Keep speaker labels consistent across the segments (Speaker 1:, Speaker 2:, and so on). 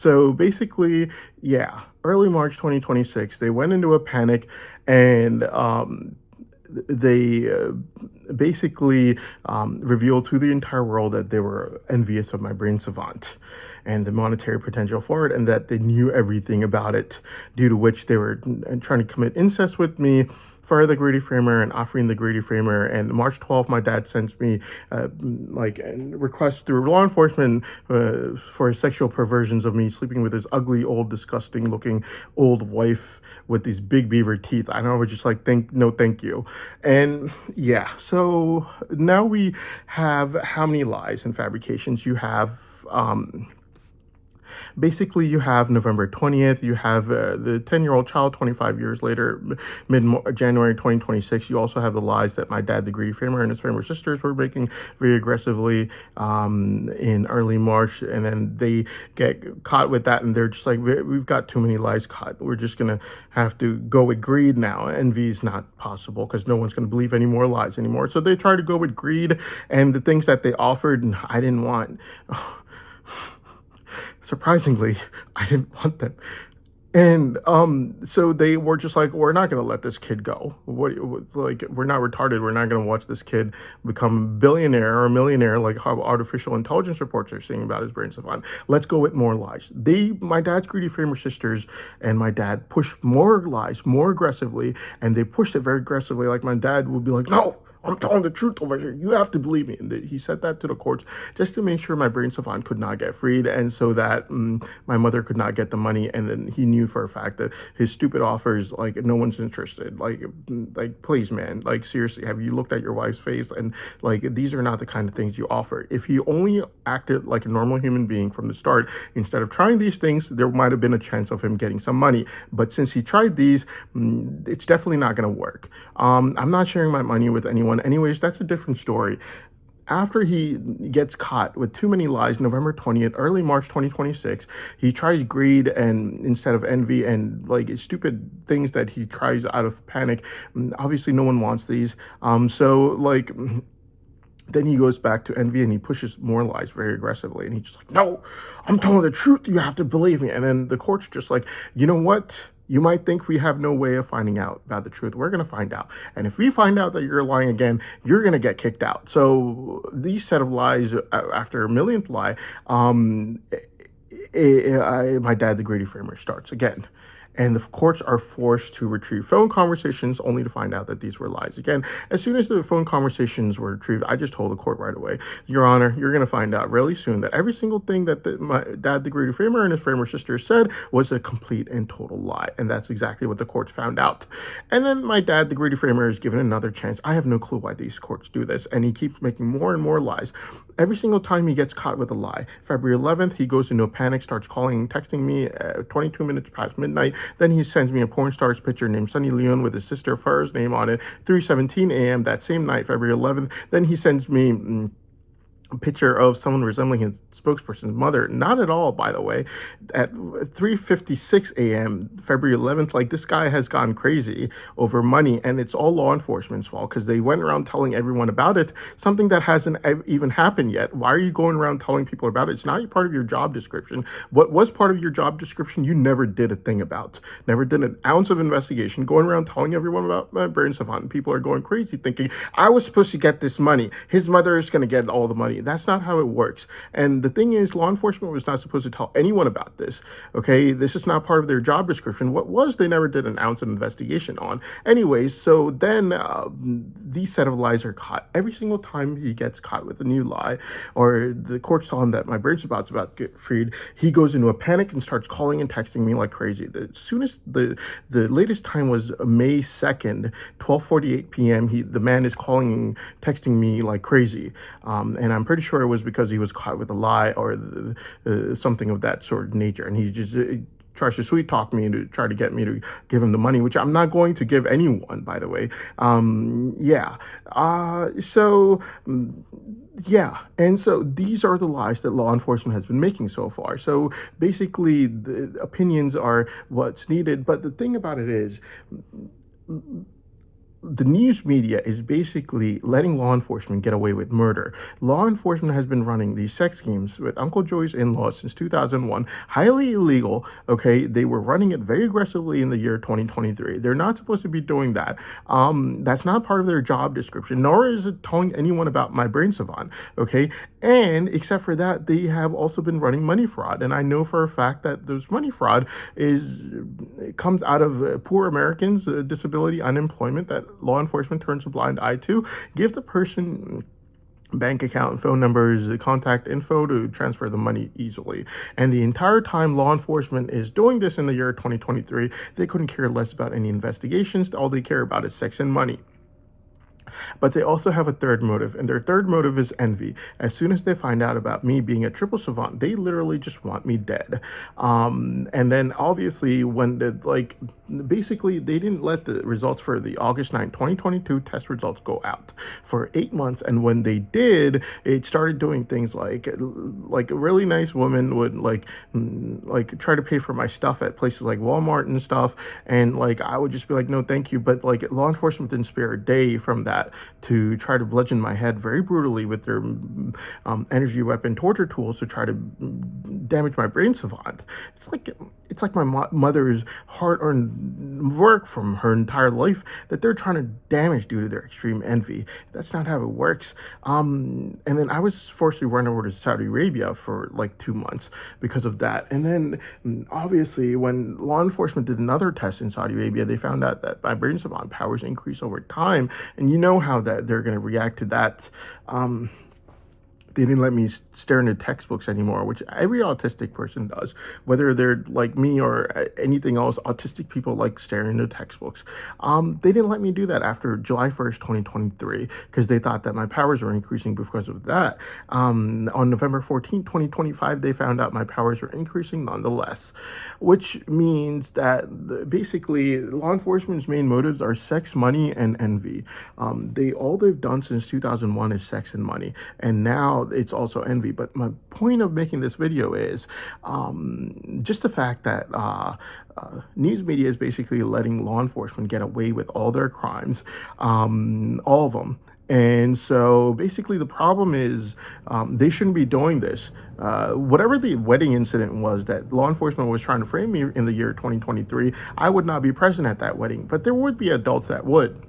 Speaker 1: So basically, yeah, early March 2026, they went into a panic and they basically revealed to the entire world that they were envious of my brain savant and the monetary potential for it, and that they knew everything about it, due to which they were trying to commit incest with me, fire the Greedy Framer and offering the Greedy Framer. And March 12th, my dad sends me like a request through law enforcement for sexual perversions of me sleeping with his ugly, old, disgusting looking old wife with these big beaver teeth. I know, we're just like, no, thank you. And yeah, so now we have how many lies and fabrications you have. Basically, you have November 20th, you have the 10-year-old child 25 years later, mid January 2026. You also have the lies that my dad, the Greedy Framer, and his Framer sisters were making very aggressively in early March. And then they get caught with that, and they're just like, we've got too many lies caught. We're just going to have to go with greed now. Envy is not possible because no one's going to believe any more lies anymore. So they try to go with greed, and the things that they offered, and I didn't want. Surprisingly, I didn't want them. And so they were just like, we're not gonna let this kid go. Like, we're not retarded. We're not gonna watch this kid become a billionaire or a millionaire, like how artificial intelligence reports are saying about his brain savant. Let's go with more lies. My dad's Greedy Framer sisters and my dad pushed more lies more aggressively, and they pushed it very aggressively. Like, my dad would be like, no, I'm telling the truth over here. You have to believe me. And he said that to the courts just to make sure my brain savant could not get freed, and so that my mother could not get the money. And then he knew for a fact that his stupid offers, like, no one's interested. Like, please, man. Like, seriously, have you looked at your wife's face? And like, these are not the kind of things you offer. If he only acted like a normal human being from the start, instead of trying these things, there might have been a chance of him getting some money. But since he tried these, it's definitely not going to work. I'm not sharing my money with anyone. Anyways, that's a different story. After he gets caught with too many lies, November 20th, early March 2026, he tries greed and instead of envy, and like stupid things that he tries out of panic. Obviously, no one wants these. So like. Then he goes back to envy and he pushes more lies very aggressively. And he's just like, no, I'm telling the truth. You have to believe me. And then the court's just like, you know what? You might think we have no way of finding out about the truth. We're going to find out. And if we find out that you're lying again, you're going to get kicked out. So these set of lies, after a millionth lie, my dad, the Greedy Framer, starts again. And the courts are forced to retrieve phone conversations only to find out that these were lies. Again, as soon as the phone conversations were retrieved, I just told the court right away, Your Honor, you're going to find out really soon that every single thing that my dad, the Greedy Framer, and his Framer sister said was a complete and total lie. And that's exactly what the courts found out. And then my dad, the Greedy Framer, is given another chance. I have no clue why these courts do this. And he keeps making more and more lies. Every single time he gets caught with a lie. February 11th, he goes into a panic, starts calling, texting me at 22 minutes past midnight. Then he sends me a porn star's picture named Sunny Leon with his sister Farah's name on it, 3:17 a.m. that same night, February 11th. Then he sends me a picture of someone resembling his spokesperson's mother. Not at all, by the way. At 3:56 a.m., February 11th, like, this guy has gone crazy over money, and it's all law enforcement's fault because they went around telling everyone about it, something that hasn't even happened yet. Why are you going around telling people about it? It's not part of your job description. What was part of your job description, you never did a thing about. Never did an ounce of investigation, going around telling everyone about my brain savant. And people are going crazy thinking, I was supposed to get this money. His mother is going to get all the money. That's not how it works. And the thing is, law enforcement was not supposed to tell anyone about this. Okay, this is not part of their job description. What was, they never did an ounce of investigation on. Anyways, so then these set of lies are caught. Every single time he gets caught with a new lie, or the courts tell him that my brain's about to get freed, he goes into a panic and starts calling and texting me like crazy. The soonest, the latest time was May 2nd, 12:48 p.m. The man is calling and texting me like crazy. And I'm pretty sure it was because he was caught with a lie or something of that sort of nature. And he just tries to sweet talk me to try to get me to give him the money, which I'm not going to give anyone, by the way. Yeah. Yeah. And so these are the lies that law enforcement has been making so far. So basically, the opinions are what's needed. But the thing about it is, the news media is basically letting law enforcement get away with murder. Law enforcement has been running these sex games with Uncle Joey's in-laws since 2001, highly illegal. Okay, they were running it very aggressively in the year 2023. They're not supposed to be doing that. That's not part of their job description, nor is it telling anyone about my brain savant. Okay, and except for that, they have also been running money fraud, and I know for a fact that those money fraud is it comes out of poor Americans, disability, unemployment that law enforcement turns a blind eye to. Give the person bank account, phone numbers, contact info to transfer the money easily. And the entire time law enforcement is doing this in the year 2023, they couldn't care less about any investigations. All they care about is sex and money. But they also have a third motive, and their third motive is envy. As soon as they find out about me being a triple savant, they literally just want me dead. And then obviously when basically they didn't let the results for the August 9, 2022 test results go out for 8 months. And when they did, it started doing things like a really nice woman would try to pay for my stuff at places like Walmart and stuff. And I would just be like, no, thank you. But law enforcement didn't spare a day from that to try to bludgeon my head very brutally with their energy weapon torture tools to try to damage my brain savant. It's like my mother's hard-earned work from her entire life that they're trying to damage due to their extreme envy. That's not how it works. And then I was forced to run over to Saudi Arabia for 2 months because of that. And then obviously when law enforcement did another test in Saudi Arabia, they found out that my brain savant powers increase over time. And you know how that they're going to react to that. They didn't let me stare into textbooks anymore, which every autistic person does, whether they're like me or anything else. Autistic people like staring into textbooks. They didn't let me do that after July 1st, 2023, because they thought that my powers were increasing because of that. On November 14th, 2025, they found out my powers were increasing nonetheless, which means that basically law enforcement's main motives are sex, money, and envy. All they've done since 2001 is sex and money, and now it's also envy. But my point of making this video is just the fact that news media is basically letting law enforcement get away with all their crimes, all of them. And so basically the problem is they shouldn't be doing this. Whatever the wedding incident was that law enforcement was trying to frame me in the year 2023, I would not be present at that wedding, but there would be adults that would.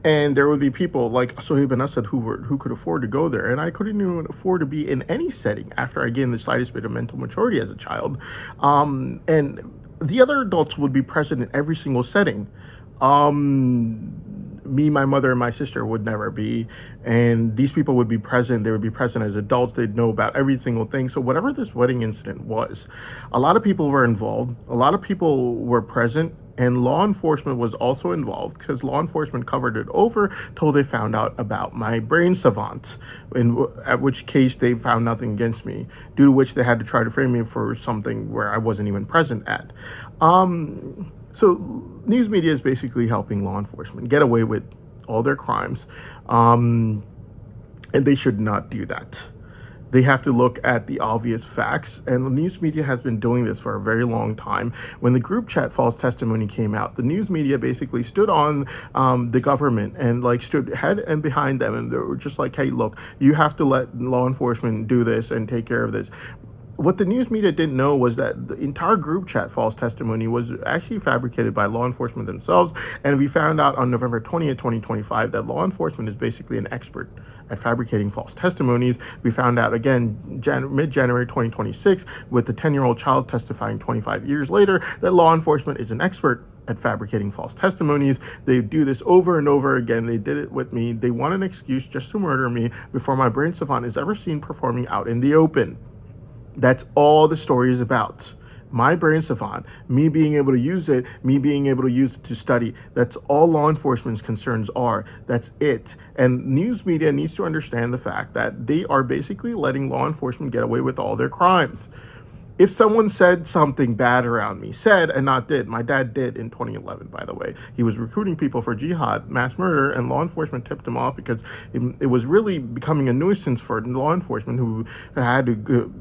Speaker 1: And there would be people like Sohaib and Asad who could afford to go there. And I couldn't even afford to be in any setting after I gained the slightest bit of mental maturity as a child. And the other adults would be present in every single setting. Me, my mother, and my sister would never be. And these people would be present. They would be present as adults. They'd know about every single thing. So whatever this wedding incident was, a lot of people were involved. A lot of people were present. And law enforcement was also involved because law enforcement covered it over till they found out about my brain savant, at which case they found nothing against me, due to which they had to try to frame me for something where I wasn't even present at. So news media is basically helping law enforcement get away with all their crimes, and they should not do that. They have to look at the obvious facts, and the news media has been doing this for a very long time. When the group chat false testimony came out, the news media basically stood on the government and stood head and behind them, and they were just like, hey, look, you have to let law enforcement do this and take care of this. What the news media didn't know was that the entire group chat false testimony was actually fabricated by law enforcement themselves. And we found out on November 20th, 2025, that law enforcement is basically an expert at fabricating false testimonies. We found out again mid-January 2026 with the 10-year-old child testifying 25 years later that law enforcement is an expert at fabricating false testimonies. They do this over and over again. They did it with me. They want an excuse just to murder me before my brain savant is ever seen performing out in the open. That's all the story is about. My brain savant, me being able to use it, me being able to use it to study. That's all law enforcement's concerns are. That's it. And news media needs to understand the fact that they are basically letting law enforcement get away with all their crimes. If someone said something bad around me, said and not did, my dad did in 2011, by the way. He was recruiting people for jihad, mass murder, and law enforcement tipped him off because it was really becoming a nuisance for law enforcement who had to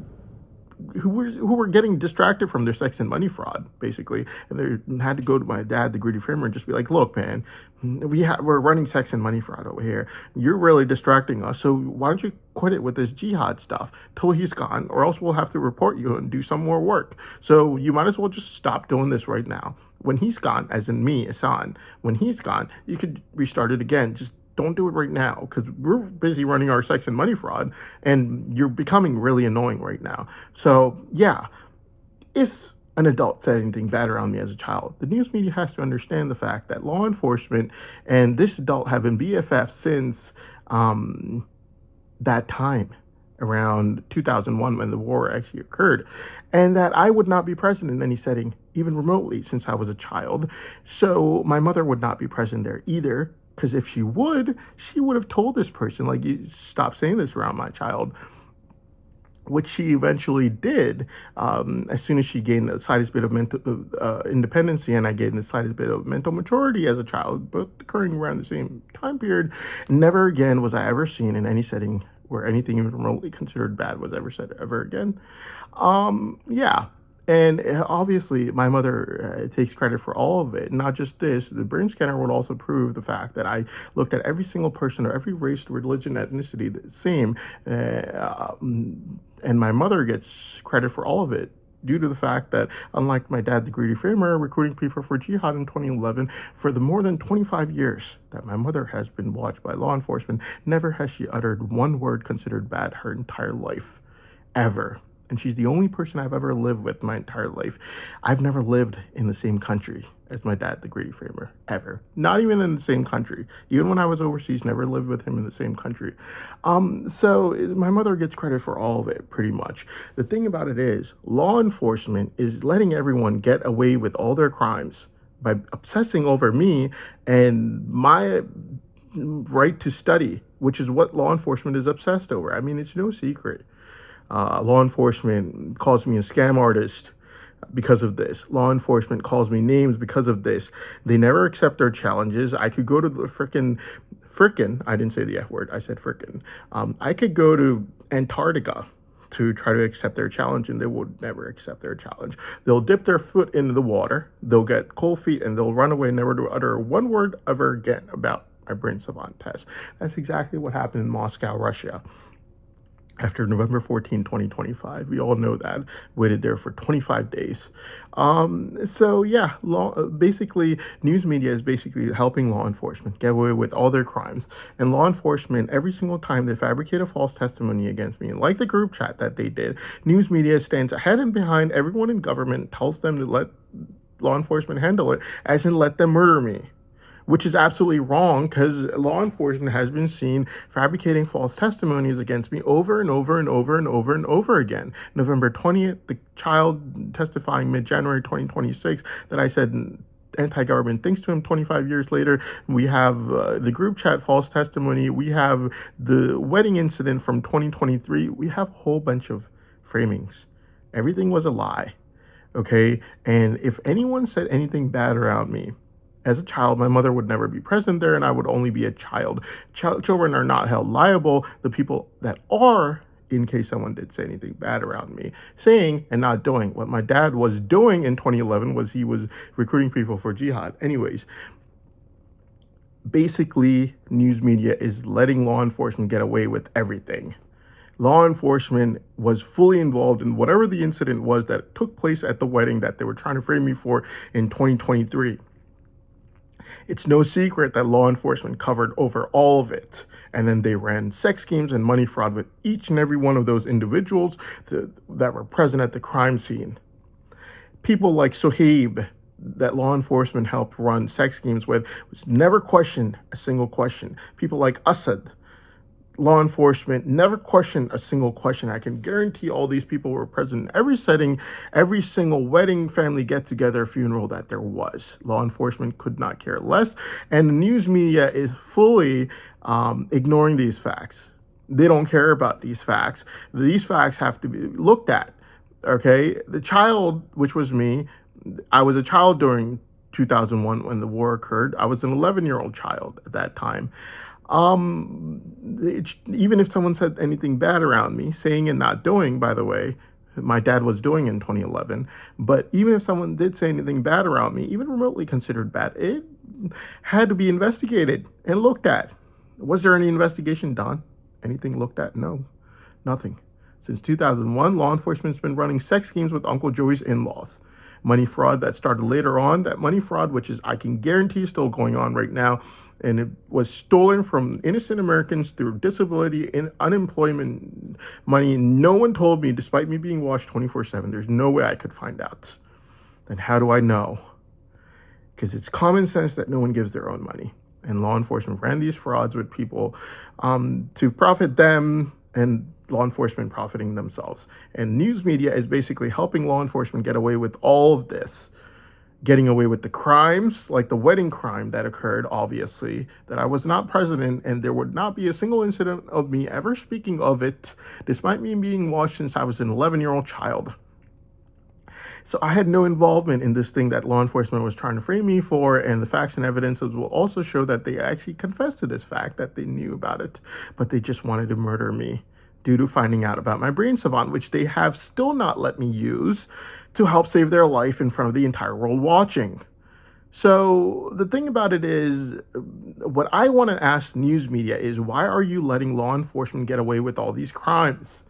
Speaker 1: who were getting distracted from their sex and money fraud, basically, and they had to go to my dad, the greedy framer, and just be like, "Look, man, we're running sex and money fraud over here. You're really distracting us. So why don't you quit it with this jihad stuff till he's gone, or else we'll have to report you and do some more work. So you might as well just stop doing this right now. When he's gone, as in me, Hassan, when he's gone, you could restart it again. Just don't do it right now because we're busy running our sex and money fraud, and you're becoming really annoying right now." So yeah, if an adult said anything bad around me as a child, the news media has to understand the fact that law enforcement and this adult have been BFF since that time around 2001 when the war actually occurred, and that I would not be present in any setting, even remotely, since I was a child. So my mother would not be present there either, because if she would have told this person, like, "You stop saying this around my child," which she eventually did as soon as she gained the slightest bit of mental independency, and I gained the slightest bit of mental maturity as a child, both occurring around the same time period. Never again was I ever seen in any setting where anything even remotely considered bad was ever said ever again. Yeah. And obviously, my mother takes credit for all of it. Not just this, the brain scanner would also prove the fact that I looked at every single person of every race, religion, ethnicity the same. And my mother gets credit for all of it due to the fact that, unlike my dad, the greedy framer, recruiting people for jihad in 2011, for the more than 25 years that my mother has been watched by law enforcement, never has she uttered one word considered bad her entire life, ever. And she's the only person I've ever lived with my entire life. I've never lived in the same country as my dad, the greedy framer, ever. Not even in the same country. Even when I was overseas, never lived with him in the same country. So my mother gets credit for all of it, pretty much. The thing about it is, law enforcement is letting everyone get away with all their crimes by obsessing over me and my right to study, which is what law enforcement is obsessed over. I mean, it's no secret. Law enforcement calls me a scam artist because of this. Law enforcement calls me names because of this. They never accept their challenges. I could go to the frickin', I didn't say the F word, I said frickin'. I could go to Antarctica to try to accept their challenge, and they would never accept their challenge. They'll dip their foot into the water, they'll get cold feet, and they'll run away, never to utter one word ever again about my brain savant test. That's exactly what happened in Moscow, Russia. After November 14, 2025. We all know that. Waited there for 25 days. So yeah, basically, news media is basically helping law enforcement get away with all their crimes. And law enforcement, every single time they fabricate a false testimony against me, like the group chat that they did, news media stands ahead and behind everyone in government, tells them to let law enforcement handle it, as in let them murder me. Which is absolutely wrong, because law enforcement has been seen fabricating false testimonies against me over and over and over and over and over again. November 20th, the child testifying mid-January 2026 that I said anti-government things to him. 25 years later, we have the group chat false testimony. We have the wedding incident from 2023. We have a whole bunch of framings. Everything was a lie, okay? And if anyone said anything bad around me, as a child, my mother would never be present there, and I would only be a child. Children are not held liable. The people that are, in case someone did say anything bad around me, saying and not doing. What my dad was doing in 2011 was he was recruiting people for jihad. Anyways, basically, news media is letting law enforcement get away with everything. Law enforcement was fully involved in whatever the incident was that took place at the wedding that they were trying to frame me for in 2023. It's no secret that law enforcement covered over all of it. And then they ran sex schemes and money fraud with each and every one of those individuals that were present at the crime scene. People like Sohaib, that law enforcement helped run sex schemes with, was never questioned a single question. People like Assad, law enforcement never questioned a single question. I can guarantee all these people were present in every setting, every single wedding, family get-together, funeral that there was. Law enforcement could not care less, and the news media is fully ignoring these facts. They don't care about these facts. These facts have to be looked at, okay? The child, which was me, I was a child during 2001 when the war occurred. I was an 11-year-old child at that time. Even if someone said anything bad around me, saying and not doing, by the way, my dad was doing in 2011. But even if someone did say anything bad around me, even remotely considered bad, it had to be investigated and looked at. Was there any investigation done? Anything looked at? No, nothing. Since 2001, law enforcement's been running sex schemes with Uncle Joey's in-laws. Money fraud that started later on, that money fraud, which is, I can guarantee, still going on right now, and it was stolen from innocent Americans through disability and unemployment money. No one told me, despite me being watched 24/7. There's no way I could find out. Then how do I know? Because it's common sense that no one gives their own money. And law enforcement ran these frauds with people to profit them, and law enforcement profiting themselves. And news media is basically helping law enforcement get away with all of this, getting away with the crimes, like the wedding crime that occurred, obviously, that I was not present, and there would not be a single incident of me ever speaking of it, despite me being watched since I was an 11-year-old child. So I had no involvement in this thing that law enforcement was trying to frame me for, and the facts and evidences will also show that they actually confessed to this fact, that they knew about it, but they just wanted to murder me due to finding out about my brain savant, which they have still not let me use to help save their life in front of the entire world watching. So the thing about it is, what I want to ask news media is, why are you letting law enforcement get away with all these crimes?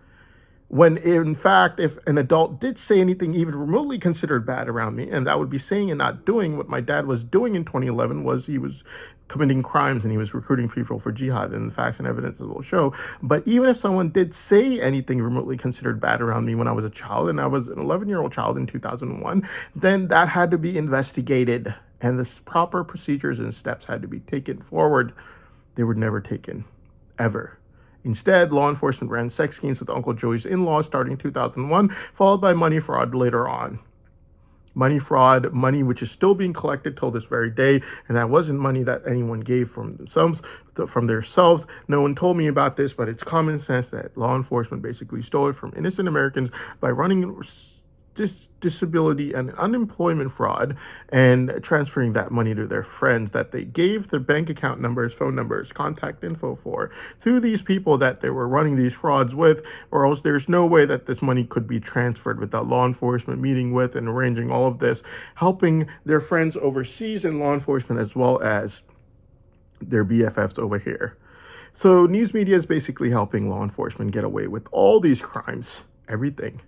Speaker 1: When in fact, if an adult did say anything even remotely considered bad around me, and that would be saying and not doing what my dad was doing in 2011, was he was committing crimes and he was recruiting people for jihad, and the facts and evidences will show. But even if someone did say anything remotely considered bad around me when I was a child, and I was an 11-year-old child in 2001, then that had to be investigated, and the proper procedures and steps had to be taken forward. They were never taken, ever. Instead, law enforcement ran sex schemes with Uncle Joey's in-laws starting in 2001, followed by money fraud later on. Money fraud, money which is still being collected till this very day, and that wasn't money that anyone gave from themselves. No one told me about this, but it's common sense that law enforcement basically stole it from innocent Americans by running disability and unemployment fraud and transferring that money to their friends that they gave their bank account numbers, phone numbers, contact info for, to these people that they were running these frauds with, or else there's no way that this money could be transferred without law enforcement meeting with and arranging all of this, helping their friends overseas in law enforcement as well as their BFFs over here. So news media is basically helping law enforcement get away with all these crimes, everything.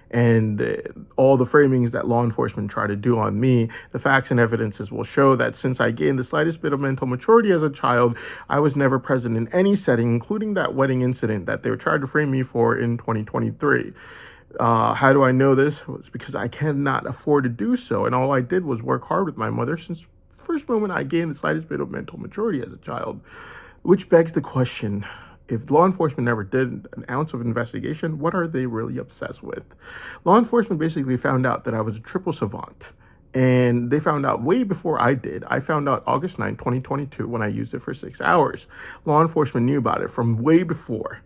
Speaker 1: And all the framings that law enforcement try to do on me, the facts and evidences will show that since I gained the slightest bit of mental maturity as a child, I was never present in any setting, including that wedding incident that they were trying to frame me for in 2023. How do I know this? It's because I cannot afford to do so, and all I did was work hard with my mother since the first moment I gained the slightest bit of mental maturity as a child. Which begs the question, if law enforcement never did an ounce of investigation, what are they really obsessed with? Law enforcement basically found out that I was a triple savant. And they found out way before I did. I found out August 9, 2022, when I used it for 6 hours. Law enforcement knew about it from way before.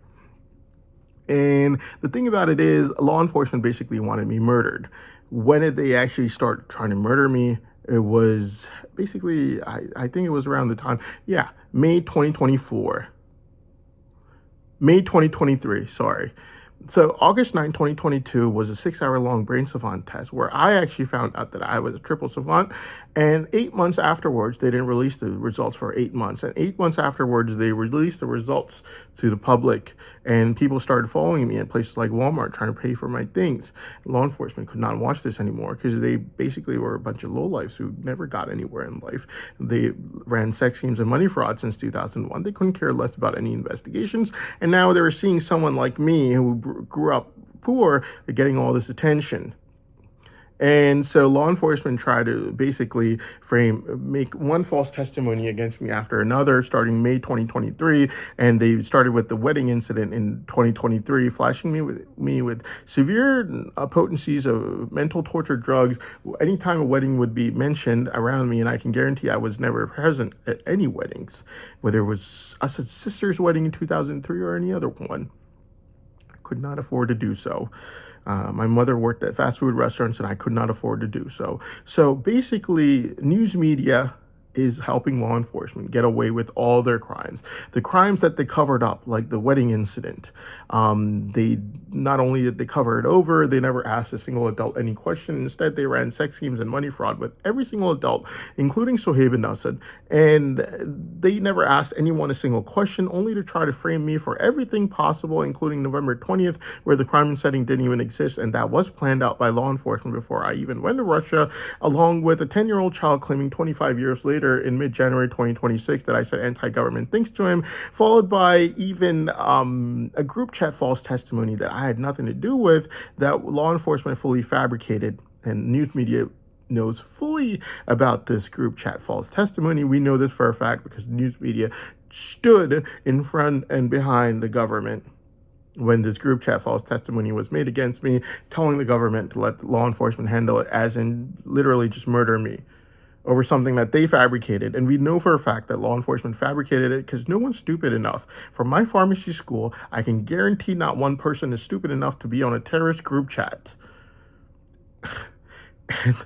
Speaker 1: And the thing about it is, law enforcement basically wanted me murdered. When did they actually start trying to murder me? It was basically, I think it was around the time, May 2024. May 2023, sorry. So August 9, 2022 was a 6-hour-long brain savant test where I actually found out that I was a triple savant. And 8 months afterwards, they didn't release the results for 8 months. And 8 months afterwards, they released the results to the public. And people started following me in places like Walmart trying to pay for my things. Law enforcement could not watch this anymore because they basically were a bunch of lowlifes who never got anywhere in life. They ran sex schemes and money fraud since 2001. They couldn't care less about any investigations. And now they were seeing someone like me who grew up poor getting all this attention. And so law enforcement tried to basically make one false testimony against me after another, starting May 2023. And they started with the wedding incident in 2023, flashing me with severe potencies of mental torture drugs anytime a wedding would be mentioned around me. And I can guarantee I was never present at any weddings, whether it was us sister's wedding in 2003 or any other one. I could not afford to do so. My mother worked at fast food restaurants and I could not afford to do so. So basically, news media is helping law enforcement get away with all their crimes. The crimes that they covered up, like the wedding incident, they not only did they cover it over, they never asked a single adult any question. Instead, they ran sex schemes and money fraud with every single adult, including Sohaib and Nasser. And they never asked anyone a single question, only to try to frame me for everything possible, including November 20th, where the crime setting didn't even exist, and that was planned out by law enforcement before I even went to Russia, along with a 10-year-old child claiming 25 years later in mid-January 2026 that I said anti-government things to him, followed by even a group chat false testimony that I had nothing to do with, that law enforcement fully fabricated, and news media knows fully about this group chat false testimony. We know this for a fact because news media stood in front and behind the government when this group chat false testimony was made against me, telling the government to let law enforcement handle it, as in literally just murder me over something that they fabricated. And we know for a fact that law enforcement fabricated it because no one's stupid enough. From my pharmacy school, I can guarantee not one person is stupid enough to be on a terrorist group chat. And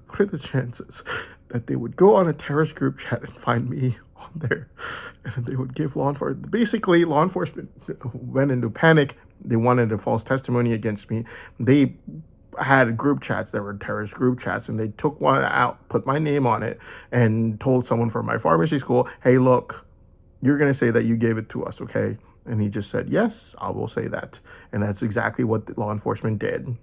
Speaker 1: what are the chances that they would go on a terrorist group chat and find me on there, and they would give law enforcement, basically law enforcement went into panic. They wanted a false testimony against me. They had group chats that were terrorist group chats, and they took one out, put my name on it, and told someone from my pharmacy school, hey, look, you're going to say that you gave it to us, okay? And he just said, yes, I will say that. And that's exactly what the law enforcement did.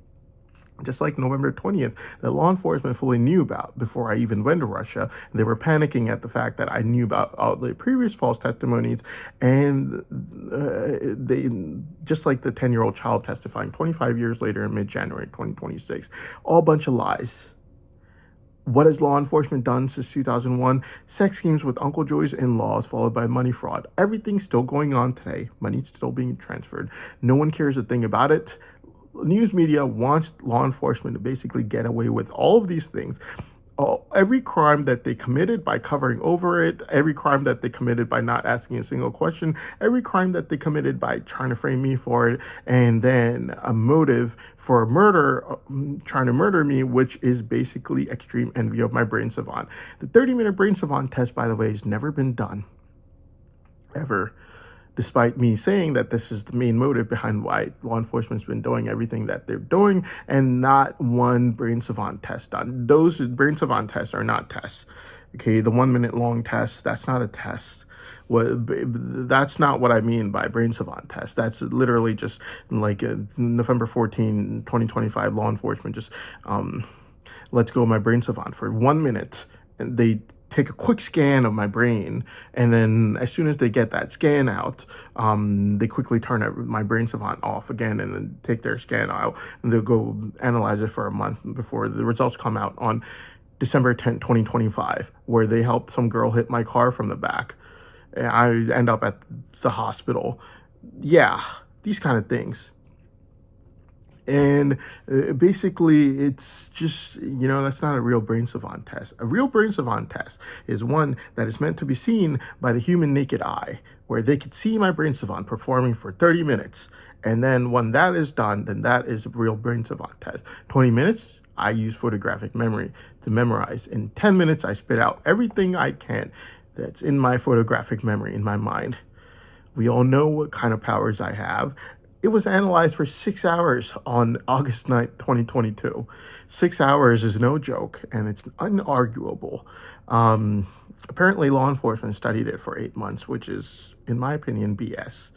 Speaker 1: Just like November 20th, that law enforcement fully knew about before I even went to Russia. They were panicking at the fact that I knew about all the previous false testimonies, and they, just like the 10-year-old child testifying 25 years later in mid-January 2026, all bunch of lies. What has law enforcement done since 2001? Sex schemes with Uncle Joey's in-laws, followed by money fraud. Everything's still going on today. Money's still being transferred. No one cares a thing about it. News media wants law enforcement to basically get away with all of these things. Every crime that they committed by covering over it, every crime that they committed by not asking a single question, every crime that they committed by trying to frame me for it, and then a motive for murder, trying to murder me, which is basically extreme envy of my brain savant. The 30-minute brain savant test, by the way, has never been done, ever. Despite me saying that this is the main motive behind why law enforcement's been doing everything that they're doing, and not one brain savant test done. Those brain savant tests are not tests. Okay, the 1 minute long test, that's not a test. That's not what I mean by brain savant test. That's literally just like November 14, 2025, law enforcement just let's go my brain savant for 1 minute, and they take a quick scan of my brain, and then as soon as they get that scan out, they quickly turn my brain savant off again, and then take their scan out, and they'll go analyze it for a month before the results come out on December 10th, 2025, where they helped some girl hit my car from the back. And I end up at the hospital. Yeah, these kind of things. And basically, it's just, that's not a real brain savant test. A real brain savant test is one that is meant to be seen by the human naked eye, where they could see my brain savant performing for 30 minutes. And then when that is done, then that is a real brain savant test. 20 minutes, I use photographic memory to memorize. In 10 minutes, I spit out everything I can that's in my photographic memory, in my mind. We all know what kind of powers I have. It was analyzed for 6 hours on August 9th, 2022. 6 hours is no joke, and it's unarguable. Apparently, law enforcement studied it for 8 months, which is, in my opinion, BS.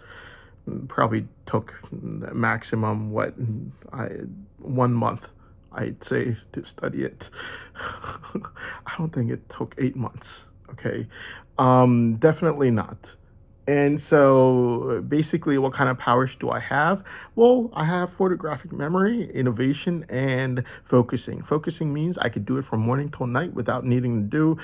Speaker 1: Probably took maximum, 1 month, I'd say, to study it. I don't think it took 8 months, okay? Definitely not. And so basically, what kind of powers do I have? Well, I have photographic memory, innovation, and focusing. Focusing means I could do it from morning till night without needing to do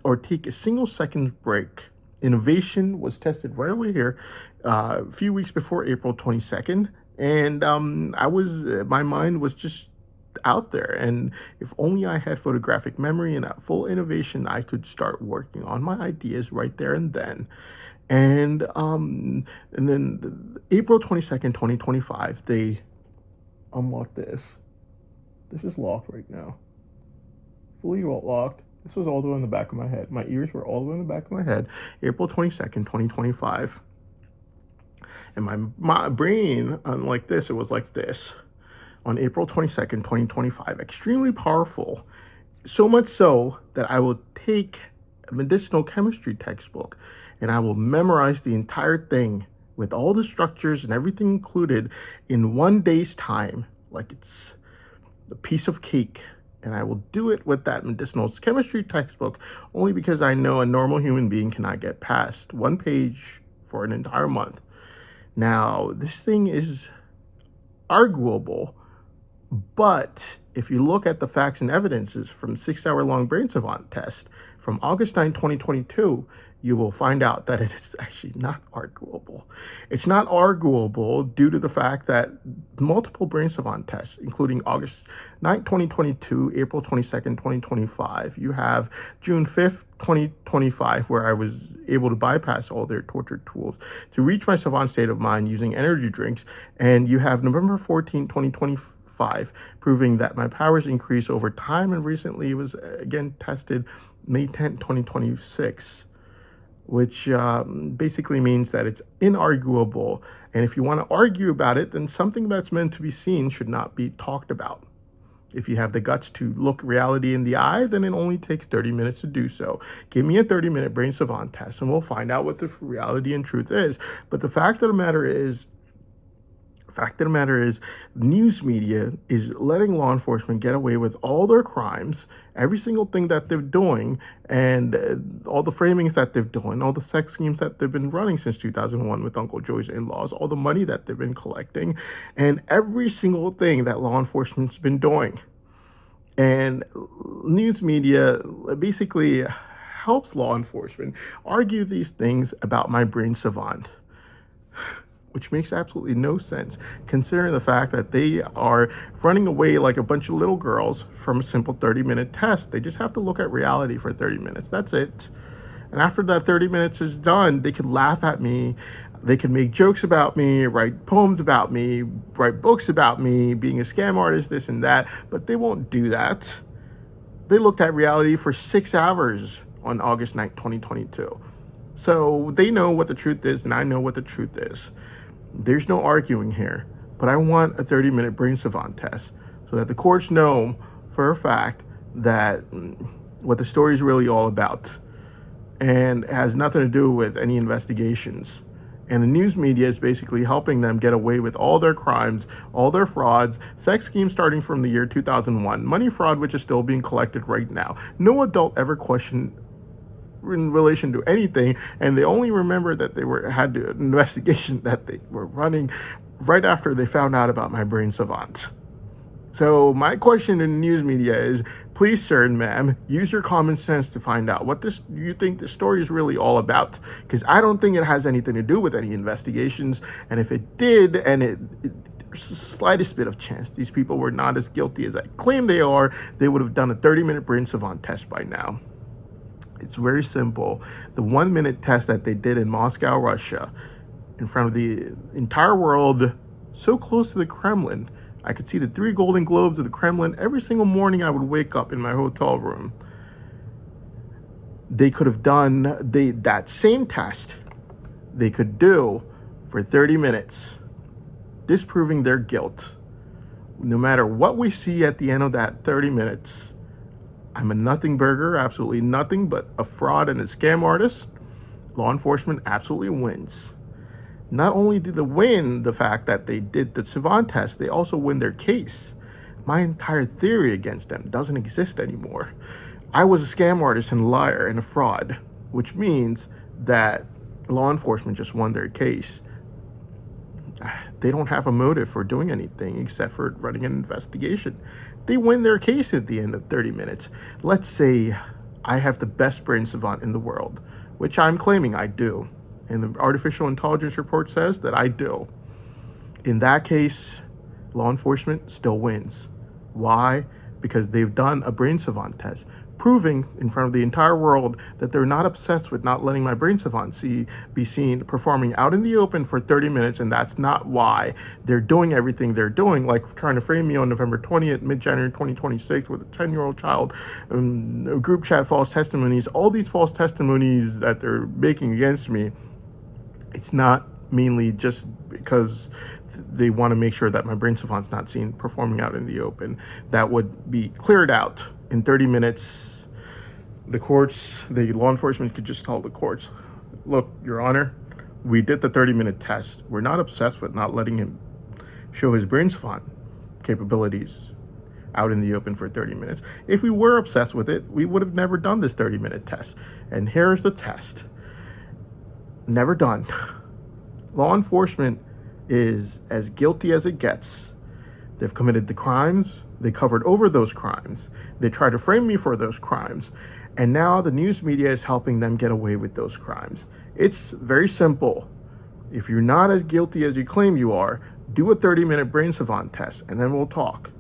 Speaker 1: or take a single second break. Innovation was tested right over here a few weeks before April 22nd. And my mind was just out there, and if only I had photographic memory and full innovation, I could start working on my ideas right there and then. And then April 22nd, 2025, they unlocked this. This is locked right now. Fully locked. This was all the way in the back of my head. My ears were all the way in the back of my head. April 22nd, 2025. And my brain, unlike this, it was like this. On April 22nd, 2025. Extremely powerful. So much so that I will take a medicinal chemistry textbook and I will memorize the entire thing with all the structures and everything included in one day's time, like it's a piece of cake. And I will do it with that medicinal chemistry textbook only because I know a normal human being cannot get past one page for an entire month. Now, this thing is arguable, but if you look at the facts and evidences from the 6-hour-long Brain Savant test from August 9, 2022, you will find out that it is actually not arguable. It's not arguable due to the fact that multiple Brain Savant tests, including August 9, 2022, April 22nd, 2025, you have June 5th, 2025, where I was able to bypass all their torture tools to reach my savant state of mind using energy drinks, and you have November 14, 2025, proving that my powers increase over time, and recently it was again tested May 10, 2026, which basically means that it's inarguable. And if you want to argue about it, then something that's meant to be seen should not be talked about. If you have the guts to look reality in the eye, then it only takes 30 minutes to do so. Give me a 30-minute Brain Savant test and we'll find out what the reality and truth is. But the fact of the matter is, news media is letting law enforcement get away with all their crimes, every single thing that they're doing, and all the framings that they've done, all the sex schemes that they've been running since 2001 with Uncle Joe's in-laws, all the money that they've been collecting, and every single thing that law enforcement's been doing. And news media basically helps law enforcement argue these things about my Brain Savant, which makes absolutely no sense considering the fact that they are running away like a bunch of little girls from a simple 30-minute test. They just have to look at reality for 30 minutes. That's it. And after that 30 minutes is done, they could laugh at me. They could make jokes about me, write poems about me, write books about me, being a scam artist, this and that, but they won't do that. They looked at reality for 6 hours on August 9th, 2022. So they know what the truth is, and I know what the truth is. There's no arguing here, but I want a 30-minute Brain Savant test so that the courts know for a fact that what the story is really all about, and it has nothing to do with any investigations. And the news media is basically helping them get away with all their crimes, all their frauds, sex schemes starting from the year 2001, money fraud, which is still being collected right now. No adult ever questioned in relation to anything, and they only remember that they had an investigation that they were running right after they found out about my Brain Savant. So my question in the news media is, please, sir and ma'am, use your common sense to find out what you think the story is really all about, because I don't think it has anything to do with any investigations, and if it did, and there's the slightest bit of chance these people were not as guilty as I claim they are, they would have done a 30-minute Brain Savant test by now. It's very simple. The 1-minute test that they did in Moscow, Russia, in front of the entire world, so close to the Kremlin, I could see the 3 golden globes of the Kremlin every single morning I would wake up in my hotel room. They could have done that same test they could do for 30 minutes, disproving their guilt. No matter what we see at the end of that 30 minutes, I'm a nothing burger, absolutely nothing but a fraud and a scam artist. Law enforcement absolutely wins. Not only did they win the fact that they did the Savant test, they also win their case. My entire theory against them doesn't exist anymore. I was a scam artist and a liar and a fraud, which means that law enforcement just won their case. They don't have a motive for doing anything except for running an investigation. They win their case at the end of 30 minutes. Let's say I have the best Brain Savant in the world, which I'm claiming I do. And the artificial intelligence report says that I do. In that case, law enforcement still wins. Why? Because they've done a Brain Savant test proving in front of the entire world that they're not obsessed with not letting my brain savant be seen performing out in the open for 30 minutes, and that's not why they're doing everything they're doing, like trying to frame me on November 20th, mid-January 2026, with a 10-year-old child, group chat false testimonies, all these false testimonies that they're making against me. It's not mainly just because they want to make sure that my brain savant's not seen performing out in the open. That would be cleared out in 30 minutes. The courts, the law enforcement could just tell the courts, look, Your Honor, we did the 30-minute test. We're not obsessed with not letting him show his brain savant capabilities out in the open for 30 minutes. If we were obsessed with it, we would have never done this 30-minute test. And here's the test. Never done. Law enforcement is as guilty as it gets. They've committed the crimes. They covered over those crimes. They tried to frame me for those crimes. And now the news media is helping them get away with those crimes. It's very simple. If you're not as guilty as you claim you are, do a 30-minute brain savant test, and then we'll talk.